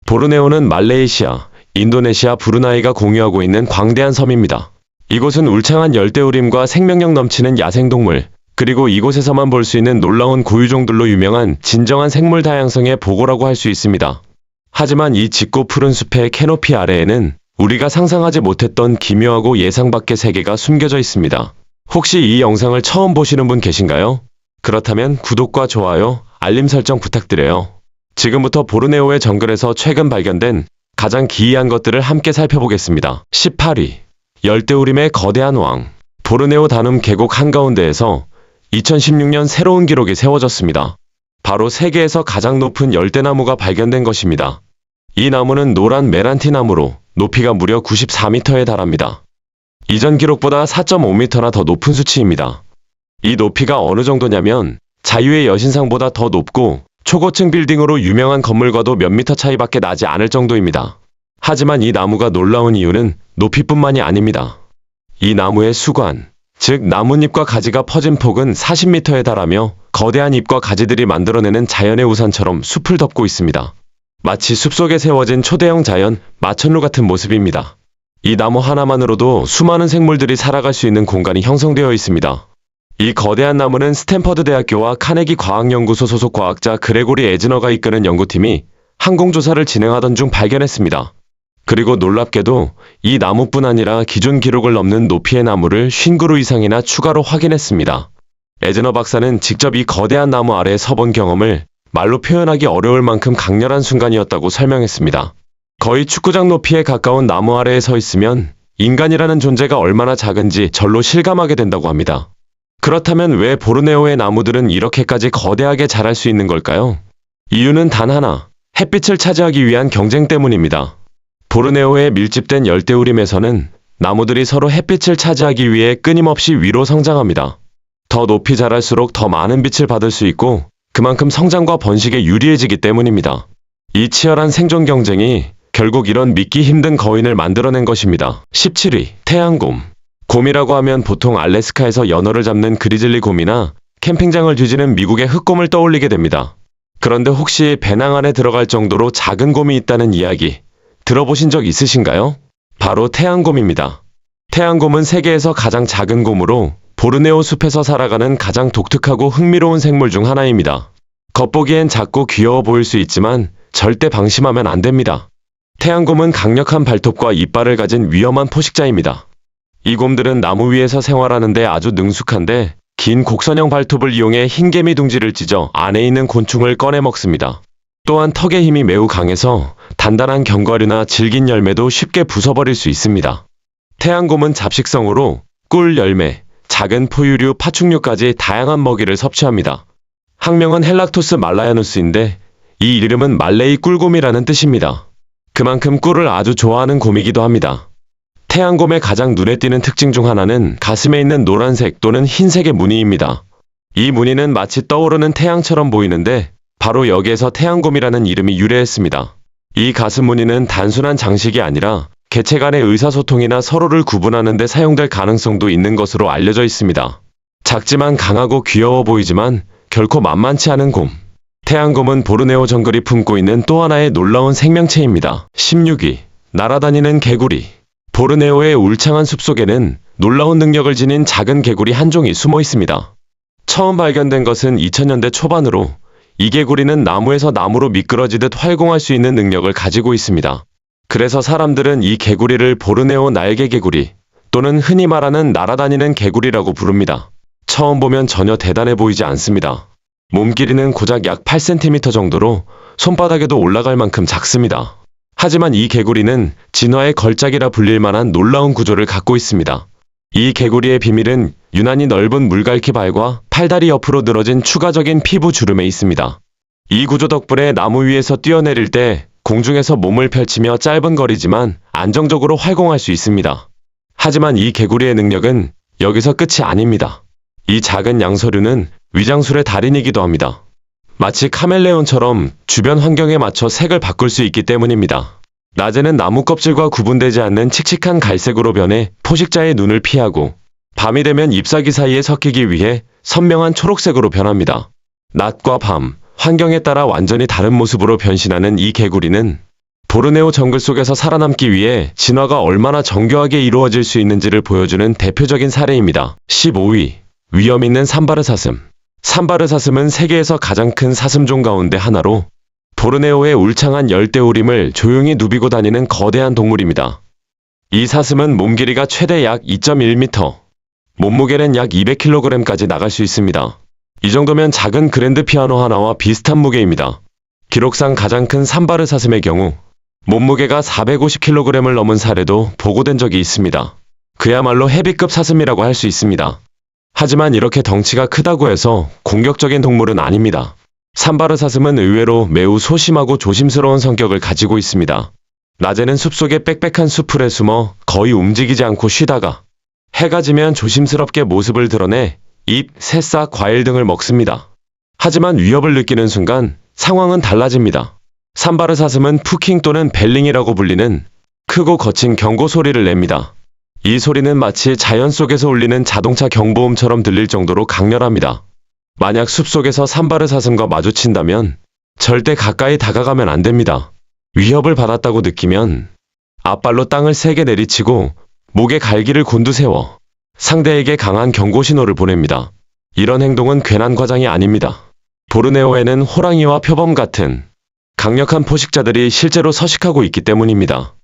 보르네오는 말레이시아, 인도네시아, 브루나이가 공유하고 있는 광대한 섬입니다. 이곳은 울창한 열대우림과 생명력 넘치는 야생동물, 그리고 이곳에서만 볼 수 있는 놀라운 고유종들로 유명한 진정한 생물 다양성의 보고라고 할 수 있습니다. 하지만 이 짙고 푸른 숲의 캐노피 아래에는 우리가 상상하지 못했던 기묘하고 예상 밖의 세계가 숨겨져 있습니다. 혹시 이 영상을 처음 보시는 분 계신가요? 그렇다면 구독과 좋아요, 알림 설정 부탁드려요. 지금부터 보르네오의 정글에서 최근 발견된 가장 기이한 것들을 함께 살펴보겠습니다. 18위. 열대우림의 거대한 왕. 보르네오 다눔 계곡 한가운데에서 2016년 새로운 기록이 세워졌습니다. 바로 세계에서 가장 높은 열대나무가 발견된 것입니다. 이 나무는 노란 메란티 나무로 높이가 무려 94m에 달합니다. 이전 기록보다 4.5m나 더 높은 수치입니다. 이 높이가 어느 정도냐면 자유의 여신상보다 더 높고 초고층 빌딩으로 유명한 건물과도 몇 미터 차이밖에 나지 않을 정도입니다. 하지만 이 나무가 놀라운 이유는 높이뿐만이 아닙니다. 이 나무의 수관, 즉 나뭇잎과 가지가 퍼진 폭은 40m에 달하며 거대한 잎과 가지들이 만들어내는 자연의 우산처럼 숲을 덮고 있습니다. 마치 숲속에 세워진 초대형 자연, 마천루 같은 모습입니다. 이 나무 하나만으로도 수많은 생물들이 살아갈 수 있는 공간이 형성되어 있습니다. 이 거대한 나무는 스탠퍼드 대학교와 카네기 과학연구소 소속 과학자 그레고리 에즈너가 이끄는 연구팀이 항공조사를 진행하던 중 발견했습니다. 그리고 놀랍게도 이 나무뿐 아니라 기존 기록을 넘는 높이의 나무를 50그루 이상이나 추가로 확인했습니다. 에즈너 박사는 직접 이 거대한 나무 아래에 서본 경험을 말로 표현하기 어려울 만큼 강렬한 순간이었다고 설명했습니다. 거의 축구장 높이에 가까운 나무 아래에 서 있으면 인간이라는 존재가 얼마나 작은지 절로 실감하게 된다고 합니다. 그렇다면 왜 보르네오의 나무들은 이렇게까지 거대하게 자랄 수 있는 걸까요? 이유는 단 하나, 햇빛을 차지하기 위한 경쟁 때문입니다. 보르네오의 밀집된 열대우림에서는 나무들이 서로 햇빛을 차지하기 위해 끊임없이 위로 성장합니다. 더 높이 자랄수록 더 많은 빛을 받을 수 있고 그만큼 성장과 번식에 유리해지기 때문입니다. 이 치열한 생존 경쟁이 결국 이런 믿기 힘든 거인을 만들어낸 것입니다. 17위. 태양곰. 곰이라고 하면 보통 알래스카에서 연어를 잡는 그리즐리 곰이나 캠핑장을 뒤지는 미국의 흑곰을 떠올리게 됩니다. 그런데 혹시 배낭 안에 들어갈 정도로 작은 곰이 있다는 이야기 들어보신 적 있으신가요? 바로 태양곰입니다. 태양곰은 세계에서 가장 작은 곰으로 보르네오 숲에서 살아가는 가장 독특하고 흥미로운 생물 중 하나입니다. 겉보기엔 작고 귀여워 보일 수 있지만 절대 방심하면 안 됩니다. 태양곰은 강력한 발톱과 이빨을 가진 위험한 포식자입니다. 이 곰들은 나무 위에서 생활하는데 아주 능숙한데 긴 곡선형 발톱을 이용해 흰개미 둥지를 찢어 안에 있는 곤충을 꺼내 먹습니다. 또한 턱의 힘이 매우 강해서 단단한 견과류나 질긴 열매도 쉽게 부숴버릴 수 있습니다. 태양곰은 잡식성으로 꿀, 열매, 작은 포유류, 파충류까지 다양한 먹이를 섭취합니다. 학명은 헬락토스 말라야누스인데 이 이름은 말레이 꿀곰이라는 뜻입니다. 그만큼 꿀을 아주 좋아하는 곰이기도 합니다. 태양곰의 가장 눈에 띄는 특징 중 하나는 가슴에 있는 노란색 또는 흰색의 무늬입니다. 이 무늬는 마치 떠오르는 태양처럼 보이는데 바로 여기에서 태양곰이라는 이름이 유래했습니다. 이 가슴 무늬는 단순한 장식이 아니라 개체 간의 의사소통이나 서로를 구분하는 데 사용될 가능성도 있는 것으로 알려져 있습니다. 작지만 강하고 귀여워 보이지만 결코 만만치 않은 곰. 태양곰은 보르네오 정글이 품고 있는 또 하나의 놀라운 생명체입니다. 16위. 날아다니는 개구리. 보르네오의 울창한 숲속에는 놀라운 능력을 지닌 작은 개구리 한 종이 숨어 있습니다. 처음 발견된 것은 2000년대 초반으로 이 개구리는 나무에서 나무로 미끄러지듯 활공할 수 있는 능력을 가지고 있습니다. 그래서 사람들은 이 개구리를 보르네오 날개 개구리 또는 흔히 말하는 날아다니는 개구리라고 부릅니다. 처음 보면 전혀 대단해 보이지 않습니다. 몸 길이는 고작 약 8cm 정도로 손바닥에도 올라갈 만큼 작습니다. 하지만 이 개구리는 진화의 걸작이라 불릴 만한 놀라운 구조를 갖고 있습니다. 이 개구리의 비밀은 유난히 넓은 물갈퀴 발과 팔다리 옆으로 늘어진 추가적인 피부 주름에 있습니다. 이 구조 덕분에 나무 위에서 뛰어내릴 때 공중에서 몸을 펼치며 짧은 거리지만 안정적으로 활공할 수 있습니다. 하지만 이 개구리의 능력은 여기서 끝이 아닙니다. 이 작은 양서류는 위장술의 달인이기도 합니다. 마치 카멜레온처럼 주변 환경에 맞춰 색을 바꿀 수 있기 때문입니다. 낮에는 나무 껍질과 구분되지 않는 칙칙한 갈색으로 변해 포식자의 눈을 피하고 밤이 되면 잎사귀 사이에 섞이기 위해 선명한 초록색으로 변합니다. 낮과 밤, 환경에 따라 완전히 다른 모습으로 변신하는 이 개구리는 보르네오 정글 속에서 살아남기 위해 진화가 얼마나 정교하게 이루어질 수 있는지를 보여주는 대표적인 사례입니다. 15위. 위험 있는 산바르사슴. 산바르사슴은 세계에서 가장 큰 사슴종 가운데 하나로 보르네오의 울창한 열대우림을 조용히 누비고 다니는 거대한 동물입니다. 이 사슴은 몸 길이가 최대 약 2.1m, 몸무게는 약 200kg까지 나갈 수 있습니다. 이 정도면 작은 그랜드 피아노 하나와 비슷한 무게입니다. 기록상 가장 큰 산바르사슴의 경우 몸무게가 450kg을 넘은 사례도 보고된 적이 있습니다. 그야말로 헤비급 사슴이라고 할 수 있습니다. 하지만 이렇게 덩치가 크다고 해서 공격적인 동물은 아닙니다. 산바르사슴은 의외로 매우 소심하고 조심스러운 성격을 가지고 있습니다. 낮에는 숲속의 빽빽한 수풀에 숨어 거의 움직이지 않고 쉬다가 해가 지면 조심스럽게 모습을 드러내 잎, 새싹, 과일 등을 먹습니다. 하지만 위협을 느끼는 순간 상황은 달라집니다. 산바르사슴은 푸킹 또는 벨링이라고 불리는 크고 거친 경고 소리를 냅니다. 이 소리는 마치 자연 속에서 울리는 자동차 경보음처럼 들릴 정도로 강렬합니다. 만약 숲속에서 산바르사슴과 마주친다면 절대 가까이 다가가면 안 됩니다. 위협을 받았다고 느끼면 앞발로 땅을 세게 내리치고 목에 갈기를 곤두세워 상대에게 강한 경고 신호를 보냅니다. 이런 행동은 괜한 과장이 아닙니다. 보르네오에는 호랑이와 표범 같은 강력한 포식자들이 실제로 서식하고 있기 때문입니다.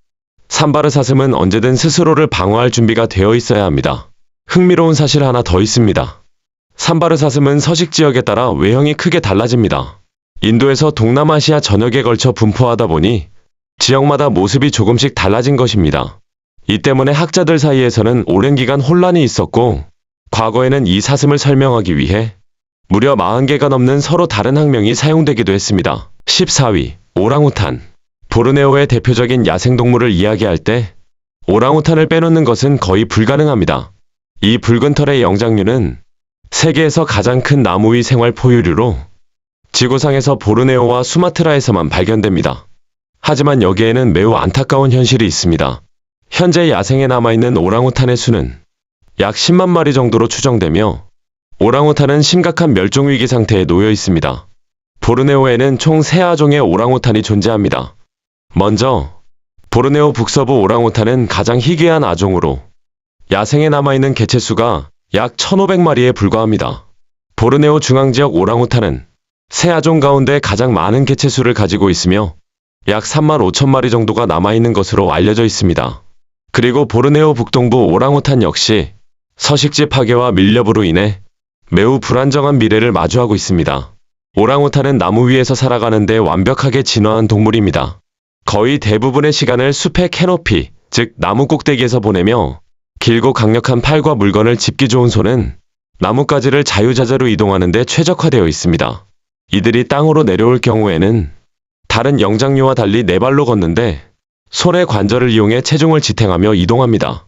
산바르사슴은 언제든 스스로를 방어할 준비가 되어 있어야 합니다. 흥미로운 사실 하나 더 있습니다. 산바르사슴은 서식 지역에 따라 외형이 크게 달라집니다. 인도에서 동남아시아 전역에 걸쳐 분포하다 보니 지역마다 모습이 조금씩 달라진 것입니다. 이 때문에 학자들 사이에서는 오랜 기간 혼란이 있었고, 과거에는 이 사슴을 설명하기 위해 무려 40개가 넘는 서로 다른 학명이 사용되기도 했습니다. 14위. 오랑우탄. 보르네오의 대표적인 야생동물을 이야기할 때 오랑우탄을 빼놓는 것은 거의 불가능합니다. 이 붉은 털의 영장류는 세계에서 가장 큰 나무 위 생활 포유류로 지구상에서 보르네오와 수마트라에서만 발견됩니다. 하지만 여기에는 매우 안타까운 현실이 있습니다. 현재 야생에 남아있는 오랑우탄의 수는 약 10만 마리 정도로 추정되며 오랑우탄은 심각한 멸종위기 상태에 놓여 있습니다. 보르네오에는 총 3아종의 오랑우탄이 존재합니다. 먼저 보르네오 북서부 오랑우탄은 가장 희귀한 아종으로 야생에 남아있는 개체수가 약 1,500마리에 불과합니다. 보르네오 중앙지역 오랑우탄은 3아종 가운데 가장 많은 개체수를 가지고 있으며 약 3만 5천 마리 정도가 남아있는 것으로 알려져 있습니다. 그리고 보르네오 북동부 오랑우탄 역시 서식지 파괴와 밀렵으로 인해 매우 불안정한 미래를 마주하고 있습니다. 오랑우탄은 나무 위에서 살아가는 데 완벽하게 진화한 동물입니다. 거의 대부분의 시간을 숲의 캐노피, 즉 나무 꼭대기에서 보내며 길고 강력한 팔과 물건을 짚기 좋은 손은 나뭇가지를 자유자재로 이동하는 데 최적화되어 있습니다. 이들이 땅으로 내려올 경우에는 다른 영장류와 달리 네 발로 걷는데 손의 관절을 이용해 체중을 지탱하며 이동합니다.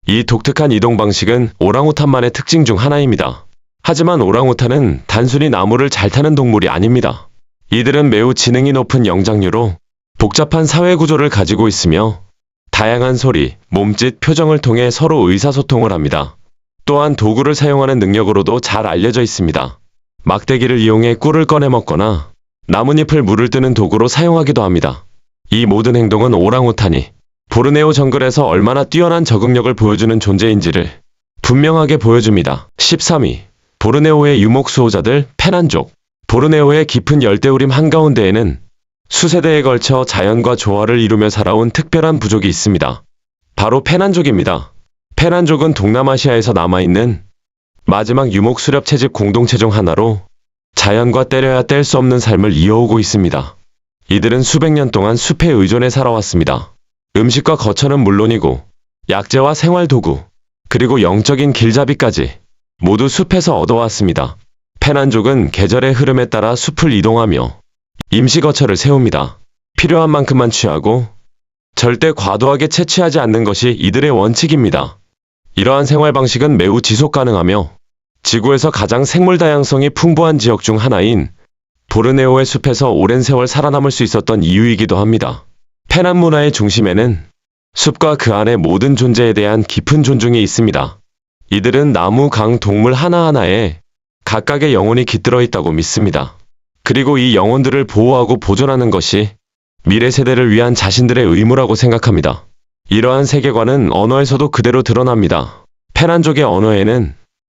이 독특한 이동 방식은 오랑우탄만의 특징 중 하나입니다. 하지만 오랑우탄은 단순히 나무를 잘 타는 동물이 아닙니다. 이들은 매우 지능이 높은 영장류로 복잡한 사회 구조를 가지고 있으며 다양한 소리, 몸짓, 표정을 통해 서로 의사소통을 합니다. 또한 도구를 사용하는 능력으로도 잘 알려져 있습니다. 막대기를 이용해 꿀을 꺼내 먹거나 나뭇잎을 물을 뜨는 도구로 사용하기도 합니다. 이 모든 행동은 오랑우탄이 보르네오 정글에서 얼마나 뛰어난 적응력을 보여주는 존재인지를 분명하게 보여줍니다. 13위. 보르네오의 유목수호자들 페난족. 보르네오의 깊은 열대우림 한가운데에는 수세대에 걸쳐 자연과 조화를 이루며 살아온 특별한 부족이 있습니다. 바로 페난족입니다. 페난족은 동남아시아에서 남아있는 마지막 유목수렵 채집 공동체 중 하나로 자연과 때려야 뗄 수 없는 삶을 이어오고 있습니다. 이들은 수백 년 동안 숲에 의존해 살아왔습니다. 음식과 거처는 물론이고 약재와 생활도구, 그리고 영적인 길잡이까지 모두 숲에서 얻어왔습니다. 페난족은 계절의 흐름에 따라 숲을 이동하며 임시 거처를 세웁니다. 필요한 만큼만 취하고 절대 과도하게 채취하지 않는 것이 이들의 원칙입니다. 이러한 생활 방식은 매우 지속 가능하며 지구에서 가장 생물 다양성이 풍부한 지역 중 하나인 보르네오의 숲에서 오랜 세월 살아남을 수 있었던 이유이기도 합니다. 페난 문화의 중심에는 숲과 그 안의 모든 존재에 대한 깊은 존중이 있습니다. 이들은 나무, 강, 동물 하나하나에 각각의 영혼이 깃들어 있다고 믿습니다. 그리고 이 영혼들을 보호하고 보존하는 것이 미래 세대를 위한 자신들의 의무라고 생각합니다. 이러한 세계관은 언어에서도 그대로 드러납니다. 페난족의 언어에는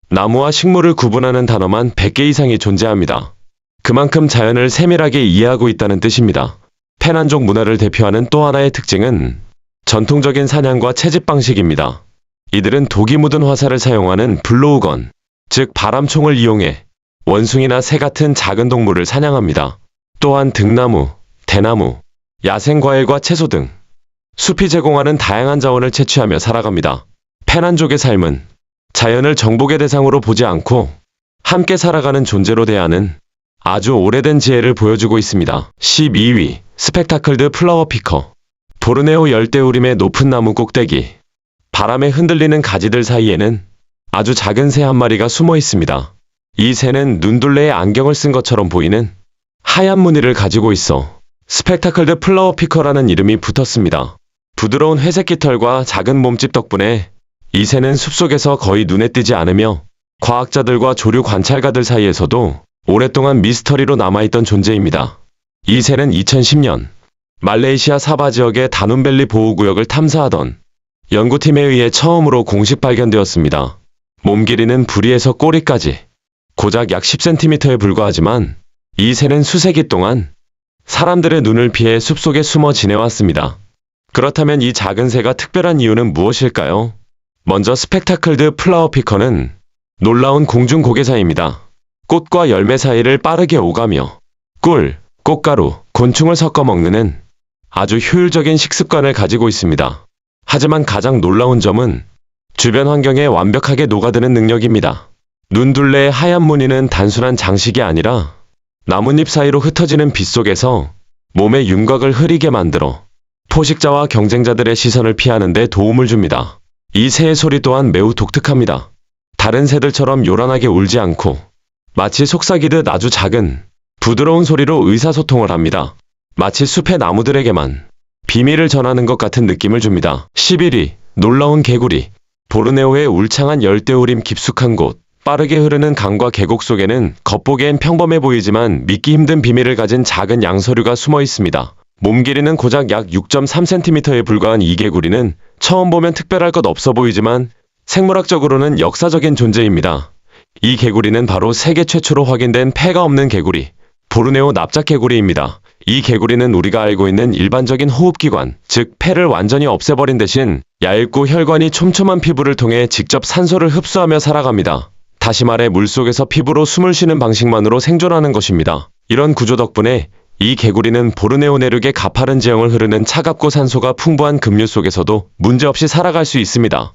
나무와 식물을 구분하는 단어만 100개 이상이 존재합니다. 그만큼 자연을 세밀하게 이해하고 있다는 뜻입니다. 페난족 문화를 대표하는 또 하나의 특징은 전통적인 사냥과 채집 방식입니다. 이들은 독이 묻은 화살을 사용하는 블로우건, 즉 바람총을 이용해 원숭이나 새 같은 작은 동물을 사냥합니다. 또한 등나무, 대나무, 야생과일과 채소 등 숲이 제공하는 다양한 자원을 채취하며 살아갑니다. 페난족의 삶은 자연을 정복의 대상으로 보지 않고 함께 살아가는 존재로 대하는 아주 오래된 지혜를 보여주고 있습니다. 12위 스펙타클드 플라워 피커. 보르네오 열대우림의 높은 나무 꼭대기, 바람에 흔들리는 가지들 사이에는 아주 작은 새 한 마리가 숨어 있습니다. 이 새는 눈둘레에 안경을 쓴 것처럼 보이는 하얀 무늬를 가지고 있어 스펙타클드 플라워 피커라는 이름이 붙었습니다. 부드러운 회색 깃털과 작은 몸집 덕분에 이 새는 숲속에서 거의 눈에 띄지 않으며 과학자들과 조류 관찰가들 사이에서도 오랫동안 미스터리로 남아있던 존재입니다. 이 새는 2010년 말레이시아 사바 지역의 다눈밸리 보호구역을 탐사하던 연구팀에 의해 처음으로 공식 발견되었습니다. 몸 길이는 부리에서 꼬리까지 고작 약 10cm에 불과하지만 이 새는 수세기 동안 사람들의 눈을 피해 숲속에 숨어 지내왔습니다. 그렇다면 이 작은 새가 특별한 이유는 무엇일까요? 먼저 스펙타클드 플라워 피커는 놀라운 공중 고개사입니다. 꽃과 열매 사이를 빠르게 오가며 꿀, 꽃가루, 곤충을 섞어 먹는 아주 효율적인 식습관을 가지고 있습니다. 하지만 가장 놀라운 점은 주변 환경에 완벽하게 녹아드는 능력입니다. 눈둘레의 하얀 무늬는 단순한 장식이 아니라 나뭇잎 사이로 흩어지는 빛 속에서 몸의 윤곽을 흐리게 만들어 포식자와 경쟁자들의 시선을 피하는 데 도움을 줍니다. 이 새의 소리 또한 매우 독특합니다. 다른 새들처럼 요란하게 울지 않고 마치 속삭이듯 아주 작은 부드러운 소리로 의사소통을 합니다. 마치 숲의 나무들에게만 비밀을 전하는 것 같은 느낌을 줍니다. 11위 놀라운 개구리. 보르네오의 울창한 열대우림 깊숙한 곳, 빠르게 흐르는 강과 계곡 속에는 겉보기엔 평범해 보이지만 믿기 힘든 비밀을 가진 작은 양서류가 숨어 있습니다. 몸 길이는 고작 약 6.3cm에 불과한 이 개구리는 처음 보면 특별할 것 없어 보이지만 생물학적으로는 역사적인 존재입니다. 이 개구리는 바로 세계 최초로 확인된 폐가 없는 개구리, 보르네오 납작개구리입니다. 이 개구리는 우리가 알고 있는 일반적인 호흡기관, 즉 폐를 완전히 없애버린 대신 얇고 혈관이 촘촘한 피부를 통해 직접 산소를 흡수하며 살아갑니다. 다시 말해 물속에서 피부로 숨을 쉬는 방식만으로 생존하는 것입니다. 이런 구조 덕분에 이 개구리는 보르네오 내륙의 가파른 지형을 흐르는 차갑고 산소가 풍부한 급류 속에서도 문제없이 살아갈 수 있습니다.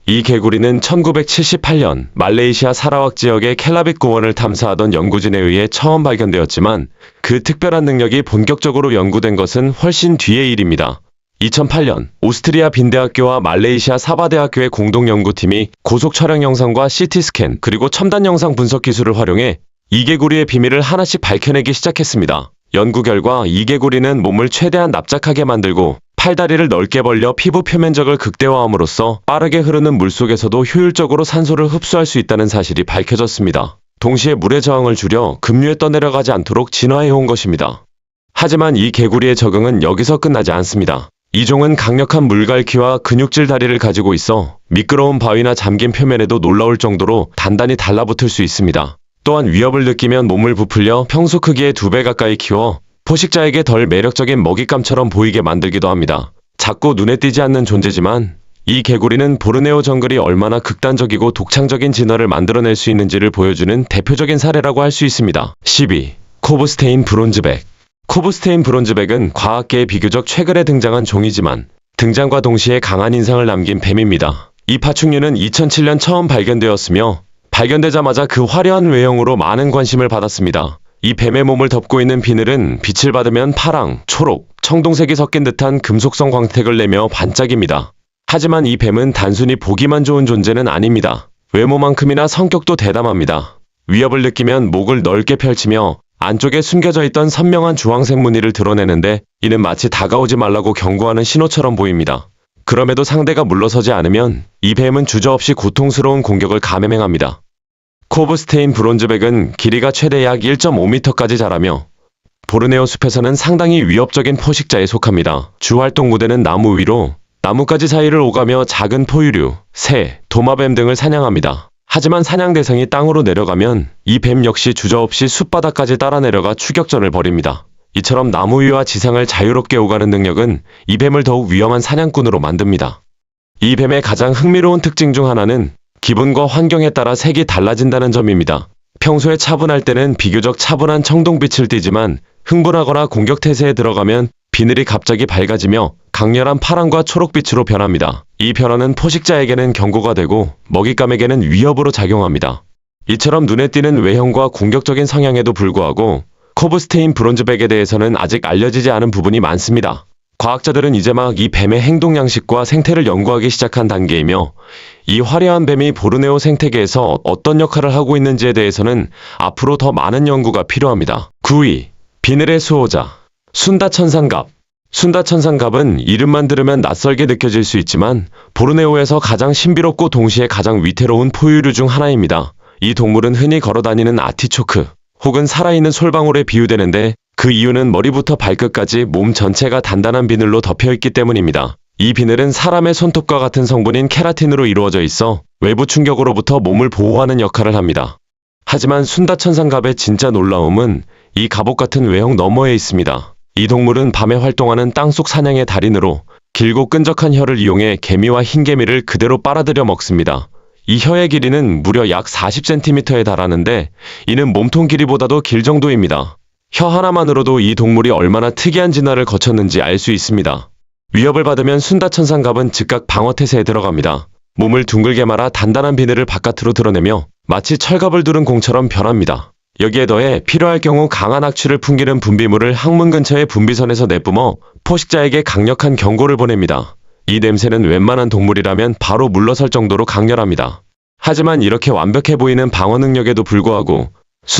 이 개구리는 1978년 말레이시아 사라왁 지역의 켈라빗 고원을 탐사하던 연구진에 의해 처음 발견되었지만 그 특별한 능력이 본격적으로 연구된 것은 훨씬 뒤의 일입니다. 2008년 오스트리아 빈대학교와 말레이시아 사바대학교의 공동연구팀이 고속 촬영 영상과 CT스캔 그리고 첨단 영상 분석 기술을 활용해 이 개구리의 비밀을 하나씩 밝혀내기 시작했습니다. 연구 결과 이 개구리는 몸을 최대한 납작하게 만들고 팔다리를 넓게 벌려 피부 표면적을 극대화함으로써 빠르게 흐르는 물속에서도 효율적으로 산소를 흡수할 수 있다는 사실이 밝혀졌습니다. 동시에 물의 저항을 줄여 급류에 떠내려가지 않도록 진화해온 것입니다. 하지만 이 개구리의 적응은 여기서 끝나지 않습니다. 이 종은 강력한 물갈퀴와 근육질 다리를 가지고 있어 미끄러운 바위나 잠긴 표면에도 놀라울 정도로 단단히 달라붙을 수 있습니다. 또한 위협을 느끼면 몸을 부풀려 평소 크기의 2배 가까이 키워 포식자에게 덜 매력적인 먹잇감처럼 보이게 만들기도 합니다. 작고 눈에 띄지 않는 존재지만 이 개구리는 보르네오 정글이 얼마나 극단적이고 독창적인 진화를 만들어낼 수 있는지를 보여주는 대표적인 사례라고 할 수 있습니다. 12. 코브스테인 브론즈백. 코브스테인 브론즈백은 과학계에 비교적 최근에 등장한 종이지만 등장과 동시에 강한 인상을 남긴 뱀입니다. 이 파충류는 2007년 처음 발견되었으며 발견되자마자 그 화려한 외형으로 많은 관심을 받았습니다. 이 뱀의 몸을 덮고 있는 비늘은 빛을 받으면 파랑, 초록, 청동색이 섞인 듯한 금속성 광택을 내며 반짝입니다. 하지만 이 뱀은 단순히 보기만 좋은 존재는 아닙니다. 외모만큼이나 성격도 대담합니다. 위협을 느끼면 목을 넓게 펼치며 안쪽에 숨겨져 있던 선명한 주황색 무늬를 드러내는데 이는 마치 다가오지 말라고 경고하는 신호처럼 보입니다. 그럼에도 상대가 물러서지 않으면 이 뱀은 주저없이 고통스러운 공격을 감행합니다. 코브스테인 브론즈백은 길이가 최대 약 1.5m까지 자라며 보르네오 숲에서는 상당히 위협적인 포식자에 속합니다. 주 활동 무대는 나무 위로 나뭇가지 사이를 오가며 작은 포유류, 새, 도마뱀 등을 사냥합니다. 하지만 사냥 대상이 땅으로 내려가면 이 뱀 역시 주저없이 숲바닥까지 따라 내려가 추격전을 벌입니다. 이처럼 나무 위와 지상을 자유롭게 오가는 능력은 이 뱀을 더욱 위험한 사냥꾼으로 만듭니다. 이 뱀의 가장 흥미로운 특징 중 하나는 기분과 환경에 따라 색이 달라진다는 점입니다. 평소에 차분할 때는 비교적 차분한 청동빛을 띠지만 흥분하거나 공격 태세에 들어가면 비늘이 갑자기 밝아지며 강렬한 파랑과 초록빛으로 변합니다. 이 변화는 포식자에게는 경고가 되고 먹잇감에게는 위협으로 작용합니다. 이처럼 눈에 띄는 외형과 공격적인 성향에도 불구하고 코브스테인 브론즈백에 대해서는 아직 알려지지 않은 부분이 많습니다. 과학자들은 이제 막 이 뱀의 행동 양식과 생태를 연구하기 시작한 단계이며 이 화려한 뱀이 보르네오 생태계에서 어떤 역할을 하고 있는지에 대해서는 앞으로 더 많은 연구가 필요합니다. 9위. 비늘의 수호자 순다천상갑. 순다천상갑은 이름만 들으면 낯설게 느껴질 수 있지만 보르네오에서 가장 신비롭고 동시에 가장 위태로운 포유류 중 하나입니다. 이 동물은 흔히 걸어다니는 아티초크 혹은 살아있는 솔방울에 비유되는데 그 이유는 머리부터 발끝까지 몸 전체가 단단한 비늘로 덮여있기 때문입니다. 이 비늘은 사람의 손톱과 같은 성분인 케라틴으로 이루어져 있어 외부 충격으로부터 몸을 보호하는 역할을 합니다. 하지만 순다천상갑의 진짜 놀라움은 이 갑옷 같은 외형 너머에 있습니다. 이 동물은 밤에 활동하는 땅속 사냥의 달인으로 길고 끈적한 혀를 이용해 개미와 흰개미를 그대로 빨아들여 먹습니다. 이 혀의 길이는 무려 약 40cm에 달하는데 이는 몸통 길이보다도 길 정도입니다. 혀 하나만으로도 이 동물이 얼마나 특이한 진화를 거쳤는지 알 수 있습니다. 위협을 받으면 순다천상갑은 즉각 방어태세에 들어갑니다. 몸을 둥글게 말아 단단한 비늘을 바깥으로 드러내며 마치 철갑을 두른 공처럼 변합니다. 여기에 더해 필요할 경우 강한 악취를 풍기는 분비물을 항문 근처의 분비선에서 내뿜어 포식자에게 강력한 경고를 보냅니다. 이 냄새는 웬만한 동물이라면 바로 물러설 정도로 강렬합니다. 하지만 이렇게 완벽해 보이는 방어 능력에도 불구하고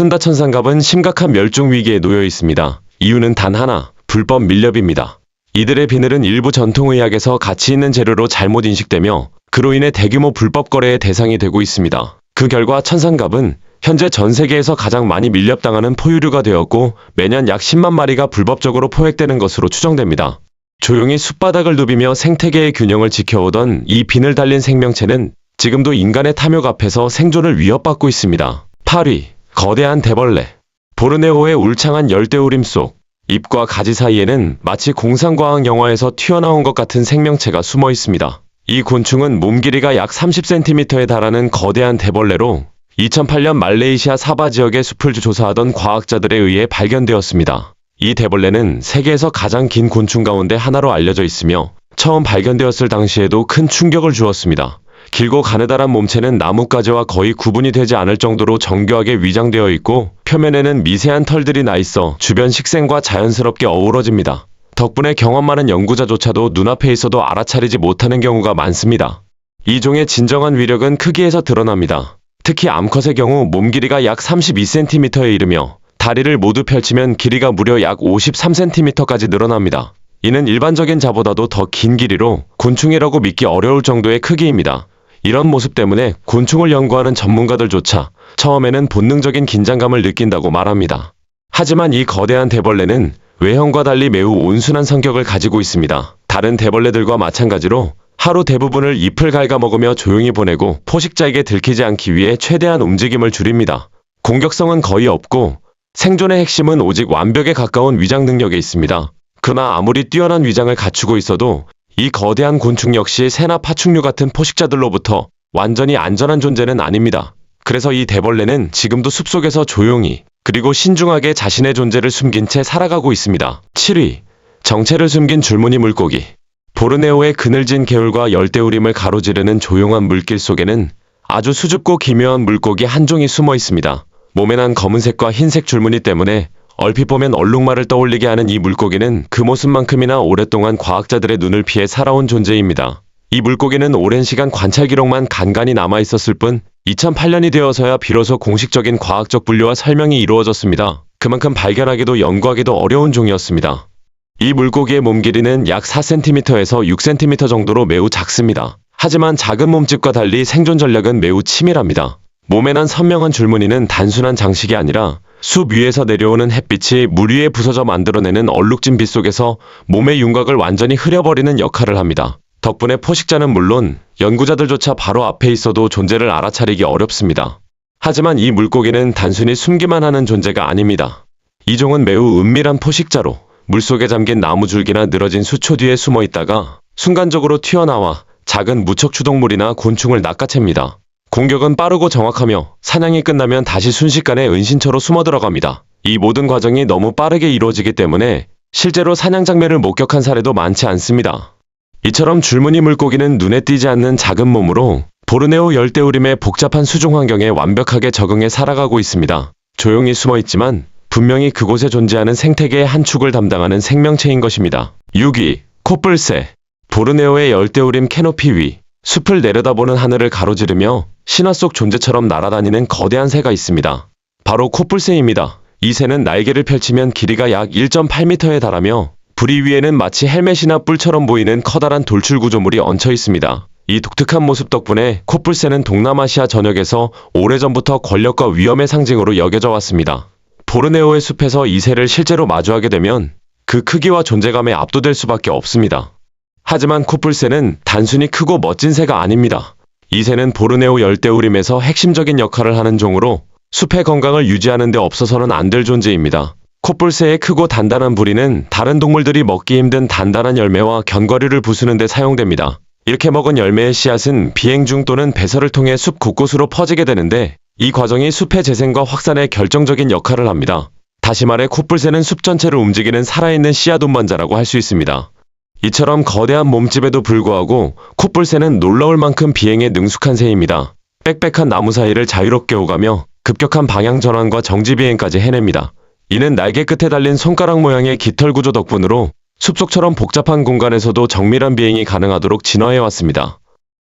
순다천상갑은 심각한 멸종 위기에 놓여 있습니다. 이유는 단 하나, 불법 밀렵입니다. 이들의 비늘은 일부 전통의학에서 가치 있는 재료로 잘못 인식되며 그로 인해 대규모 불법 거래의 대상이 되고 있습니다. 그 결과 천상갑은 현재 전 세계에서 가장 많이 밀렵당하는 포유류가 되었고 매년 약 10만 마리가 불법적으로 포획되는 것으로 추정됩니다. 조용히 숲바닥을 누비며 생태계의 균형을 지켜오던 이 비늘 달린 생명체는 지금도 인간의 탐욕 앞에서 생존을 위협받고 있습니다. 8위. 거대한 대벌레. 보르네오의 울창한 열대우림 속 잎과 가지 사이에는 마치 공상과학 영화에서 튀어나온 것 같은 생명체가 숨어 있습니다. 이 곤충은 몸 길이가 약 30cm에 달하는 거대한 대벌레로 2008년 말레이시아 사바 지역의 숲을 조사하던 과학자들에 의해 발견되었습니다. 이 대벌레는 세계에서 가장 긴 곤충 가운데 하나로 알려져 있으며 처음 발견되었을 당시에도 큰 충격을 주었습니다. 길고 가느다란 몸체는 나뭇가지와 거의 구분이 되지 않을 정도로 정교하게 위장되어 있고 표면에는 미세한 털들이 나 있어 주변 식생과 자연스럽게 어우러집니다. 덕분에 경험 많은 연구자조차도 눈앞에 있어도 알아차리지 못하는 경우가 많습니다. 이 종의 진정한 위력은 크기에서 드러납니다. 특히 암컷의 경우 몸 길이가 약 32cm에 이르며 다리를 모두 펼치면 길이가 무려 약 53cm까지 늘어납니다. 이는 일반적인 자보다도 더 긴 길이로 곤충이라고 믿기 어려울 정도의 크기입니다. 이런 모습 때문에 곤충을 연구하는 전문가들조차 처음에는 본능적인 긴장감을 느낀다고 말합니다. 하지만 이 거대한 대벌레는 외형과 달리 매우 온순한 성격을 가지고 있습니다. 다른 대벌레들과 마찬가지로 하루 대부분을 잎을 갉아먹으며 조용히 보내고 포식자에게 들키지 않기 위해 최대한 움직임을 줄입니다. 공격성은 거의 없고 생존의 핵심은 오직 완벽에 가까운 위장 능력에 있습니다. 그러나 아무리 뛰어난 위장을 갖추고 있어도 이 거대한 곤충 역시 새나 파충류 같은 포식자들로부터 완전히 안전한 존재는 아닙니다. 그래서 이 대벌레는 지금도 숲속에서 조용히 그리고 신중하게 자신의 존재를 숨긴 채 살아가고 있습니다. 7위. 정체를 숨긴 줄무늬 물고기. 보르네오의 그늘진 개울과 열대우림을 가로지르는 조용한 물길 속에는 아주 수줍고 기묘한 물고기 한 종이 숨어 있습니다. 몸에 난 검은색과 흰색 줄무늬 때문에 얼핏 보면 얼룩말을 떠올리게 하는 이 물고기는 그 모습만큼이나 오랫동안 과학자들의 눈을 피해 살아온 존재입니다. 이 물고기는 오랜 시간 관찰 기록만 간간히 남아있었을 뿐 2008년이 되어서야 비로소 공식적인 과학적 분류와 설명이 이루어졌습니다. 그만큼 발견하기도 연구하기도 어려운 종이었습니다. 이 물고기의 몸 길이는 약 4cm에서 6cm 정도로 매우 작습니다. 하지만 작은 몸집과 달리 생존 전략은 매우 치밀합니다. 몸에 난 선명한 줄무늬는 단순한 장식이 아니라 숲 위에서 내려오는 햇빛이 물 위에 부서져 만들어내는 얼룩진 빛 속에서 몸의 윤곽을 완전히 흐려버리는 역할을 합니다. 덕분에 포식자는 물론 연구자들조차 바로 앞에 있어도 존재를 알아차리기 어렵습니다. 하지만 이 물고기는 단순히 숨기만 하는 존재가 아닙니다. 이 종은 매우 은밀한 포식자로 물속에 잠긴 나무줄기나 늘어진 수초 뒤에 숨어 있다가 순간적으로 튀어나와 작은 무척추동물이나 곤충을 낚아챕니다. 공격은 빠르고 정확하며 사냥이 끝나면 다시 순식간에 은신처로 숨어 들어갑니다. 이 모든 과정이 너무 빠르게 이루어지기 때문에 실제로 사냥 장면을 목격한 사례도 많지 않습니다. 이처럼 줄무늬 물고기는 눈에 띄지 않는 작은 몸으로 보르네오 열대우림의 복잡한 수중 환경에 완벽하게 적응해 살아가고 있습니다. 조용히 숨어 있지만 분명히 그곳에 존재하는 생태계의 한 축을 담당하는 생명체인 것입니다. 6위, 코뿔새. 보르네오의 열대우림 캐노피 위, 숲을 내려다보는 하늘을 가로지르며 신화 속 존재처럼 날아다니는 거대한 새가 있습니다. 바로 코뿔새입니다. 이 새는 날개를 펼치면 길이가 약 1.8m에 달하며 부리 위에는 마치 헬멧이나 뿔처럼 보이는 커다란 돌출 구조물이 얹혀 있습니다. 이 독특한 모습 덕분에 코뿔새는 동남아시아 전역에서 오래전부터 권력과 위험의 상징으로 여겨져 왔습니다. 보르네오의 숲에서 이 새를 실제로 마주하게 되면 그 크기와 존재감에 압도될 수밖에 없습니다. 하지만 코뿔새는 단순히 크고 멋진 새가 아닙니다. 이 새는 보르네오 열대우림에서 핵심적인 역할을 하는 종으로 숲의 건강을 유지하는 데 없어서는 안 될 존재입니다. 코뿔새의 크고 단단한 부리는 다른 동물들이 먹기 힘든 단단한 열매와 견과류를 부수는 데 사용됩니다. 이렇게 먹은 열매의 씨앗은 비행 중 또는 배설을 통해 숲 곳곳으로 퍼지게 되는데 이 과정이 숲의 재생과 확산에 결정적인 역할을 합니다. 다시 말해 코뿔새는 숲 전체를 움직이는 살아있는 씨앗 운반자라고 할 수 있습니다. 이처럼 거대한 몸집에도 불구하고 코뿔새는 놀라울 만큼 비행에 능숙한 새입니다. 빽빽한 나무 사이를 자유롭게 오가며 급격한 방향 전환과 정지 비행까지 해냅니다. 이는 날개 끝에 달린 손가락 모양의 깃털 구조 덕분으로 숲속처럼 복잡한 공간에서도 정밀한 비행이 가능하도록 진화해왔습니다.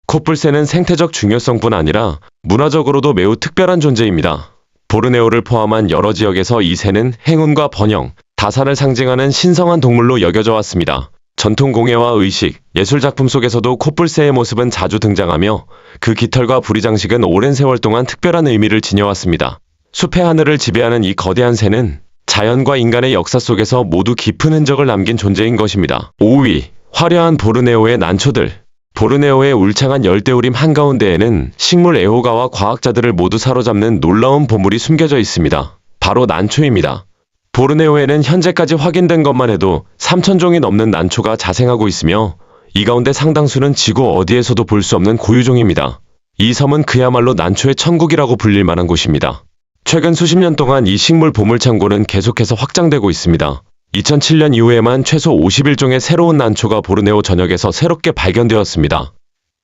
코뿔새는 생태적 중요성뿐 아니라 문화적으로도 매우 특별한 존재입니다. 보르네오를 포함한 여러 지역에서 이 새는 행운과 번영, 다산을 상징하는 신성한 동물로 여겨져 왔습니다. 전통 공예와 의식, 예술작품 속에서도 코뿔새의 모습은 자주 등장하며 그 깃털과 부리 장식은 오랜 세월 동안 특별한 의미를 지녀왔습니다. 숲의 하늘을 지배하는 이 거대한 새는 자연과 인간의 역사 속에서 모두 깊은 흔적을 남긴 존재인 것입니다. 5위, 화려한 보르네오의 난초들. 보르네오의 울창한 열대우림 한가운데에는 식물 애호가와 과학자들을 모두 사로잡는 놀라운 보물이 숨겨져 있습니다. 바로 난초입니다. 보르네오에는 현재까지 확인된 것만 해도 3,000종이 넘는 난초가 자생하고 있으며 이 가운데 상당수는 지구 어디에서도 볼 수 없는 고유종입니다. 이 섬은 그야말로 난초의 천국이라고 불릴 만한 곳입니다. 최근 수십 년 동안 이 식물 보물창고는 계속해서 확장되고 있습니다. 2007년 이후에만 최소 51종의 새로운 난초가 보르네오 전역에서 새롭게 발견되었습니다.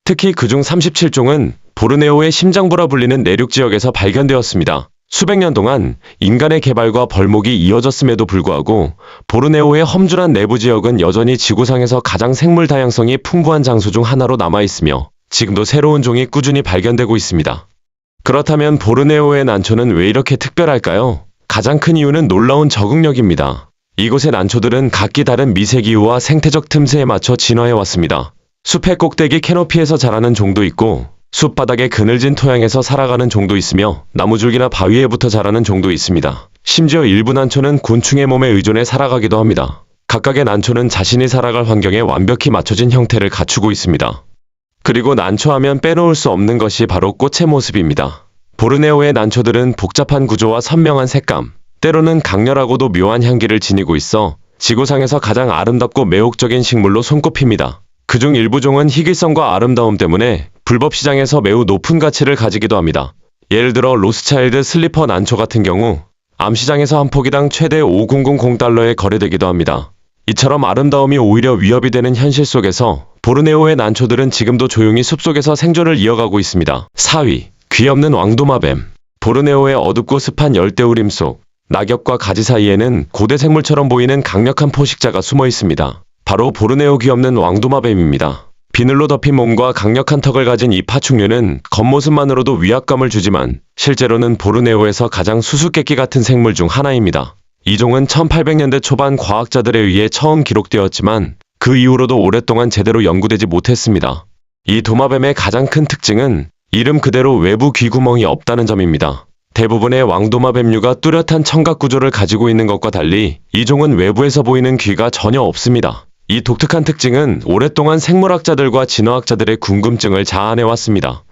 특히 그중 37종은 보르네오의 심장부라 불리는 내륙 지역에서 발견되었습니다. 수백 년 동안 인간의 개발과 벌목이 이어졌음에도 불구하고 보르네오의 험준한 내부 지역은 여전히 지구상에서 가장 생물 다양성이 풍부한 장소 중 하나로 남아있으며 지금도 새로운 종이 꾸준히 발견되고 있습니다. 그렇다면 보르네오의 난초는 왜 이렇게 특별할까요? 가장 큰 이유는 놀라운 적응력입니다. 이곳의 난초들은 각기 다른 미세기후와 생태적 틈새에 맞춰 진화해왔습니다. 숲의 꼭대기 캐노피에서 자라는 종도 있고 숲 바닥의 그늘진 토양에서 살아가는 종도 있으며 나무줄기나 바위에 붙어 자라는 종도 있습니다. 심지어 일부 난초는 곤충의 몸에 의존해 살아가기도 합니다. 각각의 난초는 자신이 살아갈 환경에 완벽히 맞춰진 형태를 갖추고 있습니다. 그리고 난초하면 빼놓을 수 없는 것이 바로 꽃의 모습입니다. 보르네오의 난초들은 복잡한 구조와 선명한 색감, 때로는 강렬하고도 묘한 향기를 지니고 있어 지구상에서 가장 아름답고 매혹적인 식물로 손꼽힙니다. 그중 일부 종은 희귀성과 아름다움 때문에 불법 시장에서 매우 높은 가치를 가지기도 합니다. 예를 들어 로스차일드 슬리퍼 난초 같은 경우 암시장에서 한 포기당 최대 5,000달러에 거래되기도 합니다. 이처럼 아름다움이 오히려 위협이 되는 현실 속에서 보르네오의 난초들은 지금도 조용히 숲속에서 생존을 이어가고 있습니다. 4위, 귀없는 왕도마뱀. 보르네오의 어둡고 습한 열대우림 속 낙엽과 가지 사이에는 고대 생물처럼 보이는 강력한 포식자가 숨어 있습니다. 바로 보르네오 귀없는 왕도마뱀입니다. 비늘로 덮인 몸과 강력한 턱을 가진 이 파충류는 겉모습만으로도 위압감을 주지만 실제로는 보르네오에서 가장 수수께끼 같은 생물 중 하나입니다. 이 종은 1800년대 초반 과학자들에 의해 처음 기록되었지만 그 이후로도 오랫동안 제대로 연구되지 못했습니다. 이 도마뱀의 가장 큰 특징은 이름 그대로 외부 귀구멍이 없다는 점입니다. 대부분의 왕도마 뱀류가 뚜렷한 청각 구조를 가지고 있는 것과 달리 이 종은 외부에서 보이는 귀가 전혀 없습니다. 이 독특한 특징은 오랫동안 생물학자들과 진화학자들의 궁금증을 자아내왔습니다.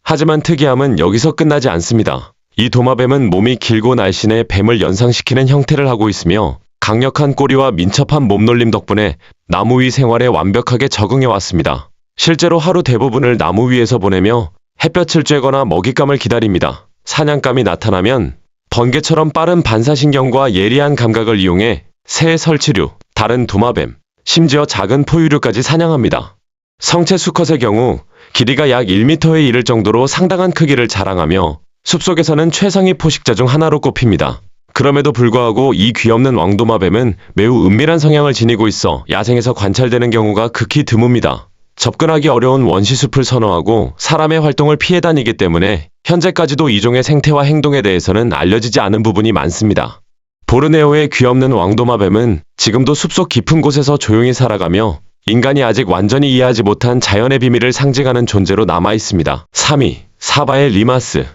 하지만 특이함은 여기서 끝나지 않습니다. 이 도마뱀은 몸이 길고 날씬해 뱀을 연상시키는 형태를 하고 있으며 강력한 꼬리와 민첩한 몸놀림 덕분에 나무 위 생활에 완벽하게 적응해왔습니다. 실제로 하루 대부분을 나무 위에서 보내며 햇볕을 쬐거나 먹잇감을 기다립니다. 사냥감이 나타나면 번개처럼 빠른 반사신경과 예리한 감각을 이용해 새, 설치류, 다른 도마뱀, 심지어 작은 포유류까지 사냥합니다. 성체 수컷의 경우 길이가 약 1m에 이를 정도로 상당한 크기를 자랑하며 숲속에서는 최상위 포식자 중 하나로 꼽힙니다. 그럼에도 불구하고 이 귀없는 왕도마뱀은 매우 은밀한 성향을 지니고 있어 야생에서 관찰되는 경우가 극히 드뭅니다. 접근하기 어려운 원시숲을 선호하고 사람의 활동을 피해 다니기 때문에 현재까지도 이 종의 생태와 행동에 대해서는 알려지지 않은 부분이 많습니다. 보르네오의 귀없는 왕도마뱀은 지금도 숲속 깊은 곳에서 조용히 살아가며 인간이 아직 완전히 이해하지 못한 자연의 비밀을 상징하는 존재로 남아있습니다. 3위, 사바의 리마스.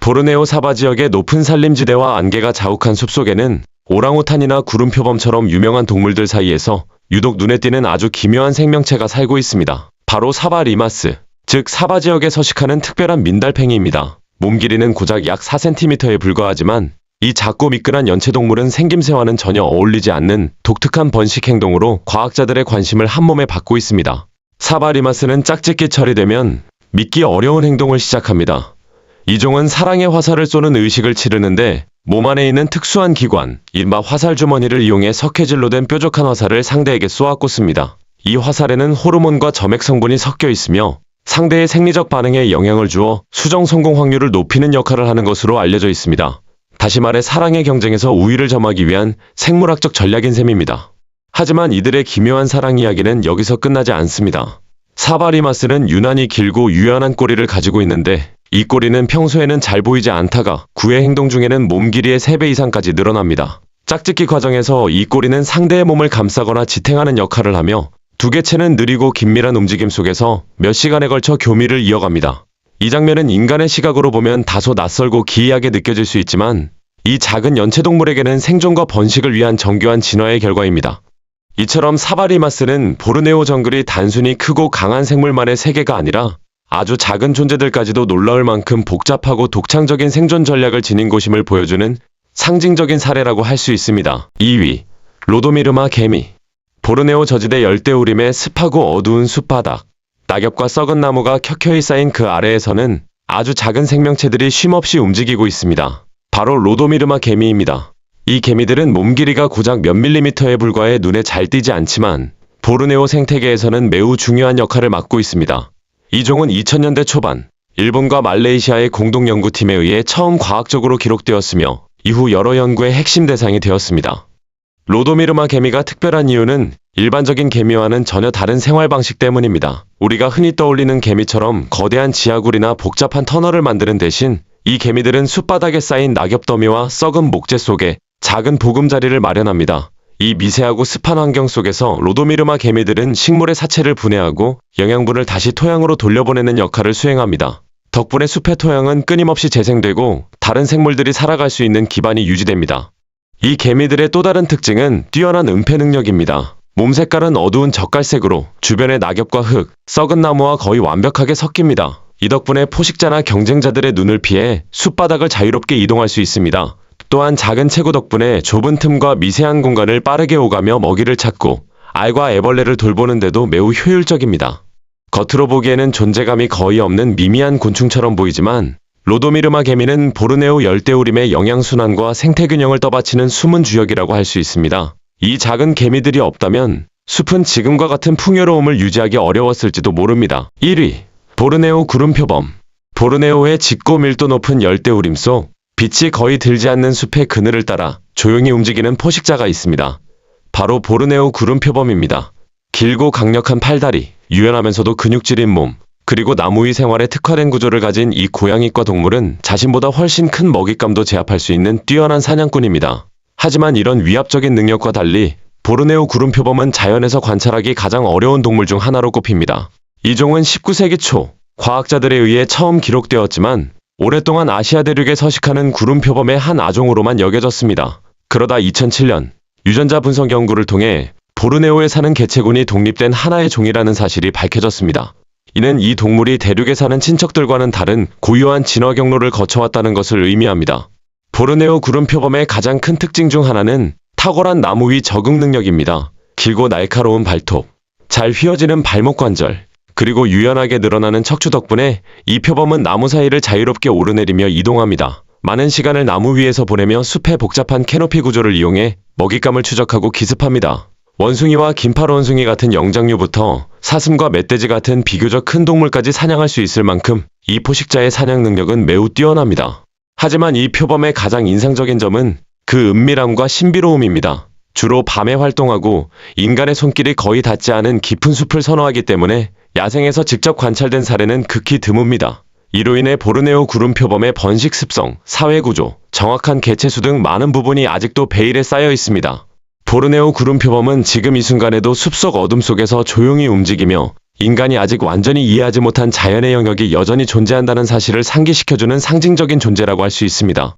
보르네오 사바 지역의 높은 산림지대와 안개가 자욱한 숲속에는 오랑우탄이나 구름표범처럼 유명한 동물들 사이에서 유독 눈에 띄는 아주 기묘한 생명체가 살고 있습니다. 바로 사바 리마스, 즉 사바 지역에 서식하는 특별한 민달팽이입니다. 몸 길이는 고작 약 4cm에 불과하지만 이 작고 미끈한 연체동물은 생김새와는 전혀 어울리지 않는 독특한 번식 행동으로 과학자들의 관심을 한몸에 받고 있습니다. 사바 리마스는 짝짓기철이 되면 믿기 어려운 행동을 시작합니다. 이 종은 사랑의 화살을 쏘는 의식을 치르는데 몸 안에 있는 특수한 기관, 이른바 화살 주머니를 이용해 석회질로 된 뾰족한 화살을 상대에게 쏘아 꽂습니다. 이 화살에는 호르몬과 점액 성분이 섞여 있으며 상대의 생리적 반응에 영향을 주어 수정 성공 확률을 높이는 역할을 하는 것으로 알려져 있습니다. 다시 말해 사랑의 경쟁에서 우위를 점하기 위한 생물학적 전략인 셈입니다. 하지만 이들의 기묘한 사랑 이야기는 여기서 끝나지 않습니다. 사바 리마스는 유난히 길고 유연한 꼬리를 가지고 있는데 이 꼬리는 평소에는 잘 보이지 않다가 구애 행동 중에는 몸 길이의 3배 이상까지 늘어납니다. 짝짓기 과정에서 이 꼬리는 상대의 몸을 감싸거나 지탱하는 역할을 하며 두 개체는 느리고 긴밀한 움직임 속에서 몇 시간에 걸쳐 교미를 이어갑니다. 이 장면은 인간의 시각으로 보면 다소 낯설고 기이하게 느껴질 수 있지만 이 작은 연체동물에게는 생존과 번식을 위한 정교한 진화의 결과입니다. 이처럼 사바 리마스는 보르네오 정글이 단순히 크고 강한 생물만의 세계가 아니라 아주 작은 존재들까지도 놀라울 만큼 복잡하고 독창적인 생존 전략을 지닌 곳임을 보여주는 상징적인 사례라고 할 수 있습니다. 2위, 로도미르마 개미. 보르네오 저지대 열대우림의 습하고 어두운 숲바닥. 낙엽과 썩은 나무가 켜켜이 쌓인 그 아래에서는 아주 작은 생명체들이 쉼없이 움직이고 있습니다. 바로 로도미르마 개미입니다. 이 개미들은 몸 길이가 고작 몇 밀리미터에 불과해 눈에 잘 띄지 않지만 보르네오 생태계에서는 매우 중요한 역할을 맡고 있습니다. 이 종은 2000년대 초반 일본과 말레이시아의 공동연구팀에 의해 처음 과학적으로 기록되었으며 이후 여러 연구의 핵심 대상이 되었습니다. 로도미르마 개미가 특별한 이유는 일반적인 개미와는 전혀 다른 생활 방식 때문입니다. 우리가 흔히 떠올리는 개미처럼 거대한 지하굴이나 복잡한 터널을 만드는 대신 이 개미들은 숲바닥에 쌓인 낙엽더미와 썩은 목재 속에 작은 보금자리를 마련합니다. 이 미세하고 습한 환경 속에서 로도미르마 개미들은 식물의 사체를 분해하고 영양분을 다시 토양으로 돌려보내는 역할을 수행합니다. 덕분에 숲의 토양은 끊임없이 재생되고 다른 생물들이 살아갈 수 있는 기반이 유지됩니다. 이 개미들의 또 다른 특징은 뛰어난 은폐 능력입니다. 몸 색깔은 어두운 젓갈색으로 주변의 낙엽과 흙, 썩은 나무와 거의 완벽하게 섞입니다. 이 덕분에 포식자나 경쟁자들의 눈을 피해 숲바닥을 자유롭게 이동할 수 있습니다. 또한 작은 체구 덕분에 좁은 틈과 미세한 공간을 빠르게 오가며 먹이를 찾고 알과 애벌레를 돌보는데도 매우 효율적입니다. 겉으로 보기에는 존재감이 거의 없는 미미한 곤충처럼 보이지만 로도미르마 개미는 보르네오 열대우림의 영양순환과 생태균형을 떠받치는 숨은 주역이라고 할 수 있습니다. 이 작은 개미들이 없다면 숲은 지금과 같은 풍요로움을 유지하기 어려웠을지도 모릅니다. 1위, 보르네오 구름표범. 보르네오의 짙고 밀도 높은 열대우림 속 빛이 거의 들지 않는 숲의 그늘을 따라 조용히 움직이는 포식자가 있습니다. 바로 보르네오 구름표범입니다. 길고 강력한 팔다리, 유연하면서도 근육질인 몸, 그리고 나무 위 생활에 특화된 구조를 가진 이 고양이과 동물은 자신보다 훨씬 큰 먹잇감도 제압할 수 있는 뛰어난 사냥꾼입니다. 하지만 이런 위압적인 능력과 달리 보르네오 구름표범은 자연에서 관찰하기 가장 어려운 동물 중 하나로 꼽힙니다. 이 종은 19세기 초 과학자들에 의해 처음 기록되었지만 오랫동안 아시아 대륙에 서식하는 구름 표범의 한 아종으로만 여겨졌습니다. 그러다 2007년 유전자 분석 연구를 통해 보르네오에 사는 개체군이 독립된 하나의 종이라는 사실이 밝혀졌습니다. 이는 이 동물이 대륙에 사는 친척들과는 다른 고유한 진화 경로를 거쳐왔다는 것을 의미합니다. 보르네오 구름 표범의 가장 큰 특징 중 하나는 탁월한 나무 위 적응 능력입니다. 길고 날카로운 발톱, 잘 휘어지는 발목 관절, 그리고 유연하게 늘어나는 척추 덕분에 이 표범은 나무 사이를 자유롭게 오르내리며 이동합니다. 많은 시간을 나무 위에서 보내며 숲의 복잡한 캐노피 구조를 이용해 먹잇감을 추적하고 기습합니다. 원숭이와 긴팔 원숭이 같은 영장류부터 사슴과 멧돼지 같은 비교적 큰 동물까지 사냥할 수 있을 만큼 이 포식자의 사냥 능력은 매우 뛰어납니다. 하지만 이 표범의 가장 인상적인 점은 그 은밀함과 신비로움입니다. 주로 밤에 활동하고 인간의 손길이 거의 닿지 않은 깊은 숲을 선호하기 때문에 야생에서 직접 관찰된 사례는 극히 드뭅니다. 이로 인해 보르네오 구름 표범의 번식 습성, 사회 구조, 정확한 개체수 등 많은 부분이 아직도 베일에 쌓여 있습니다. 보르네오 구름 표범은 지금 이 순간에도 숲속 어둠 속에서 조용히 움직이며 인간이 아직 완전히 이해하지 못한 자연의 영역이 여전히 존재한다는 사실을 상기시켜주는 상징적인 존재라고 할 수 있습니다.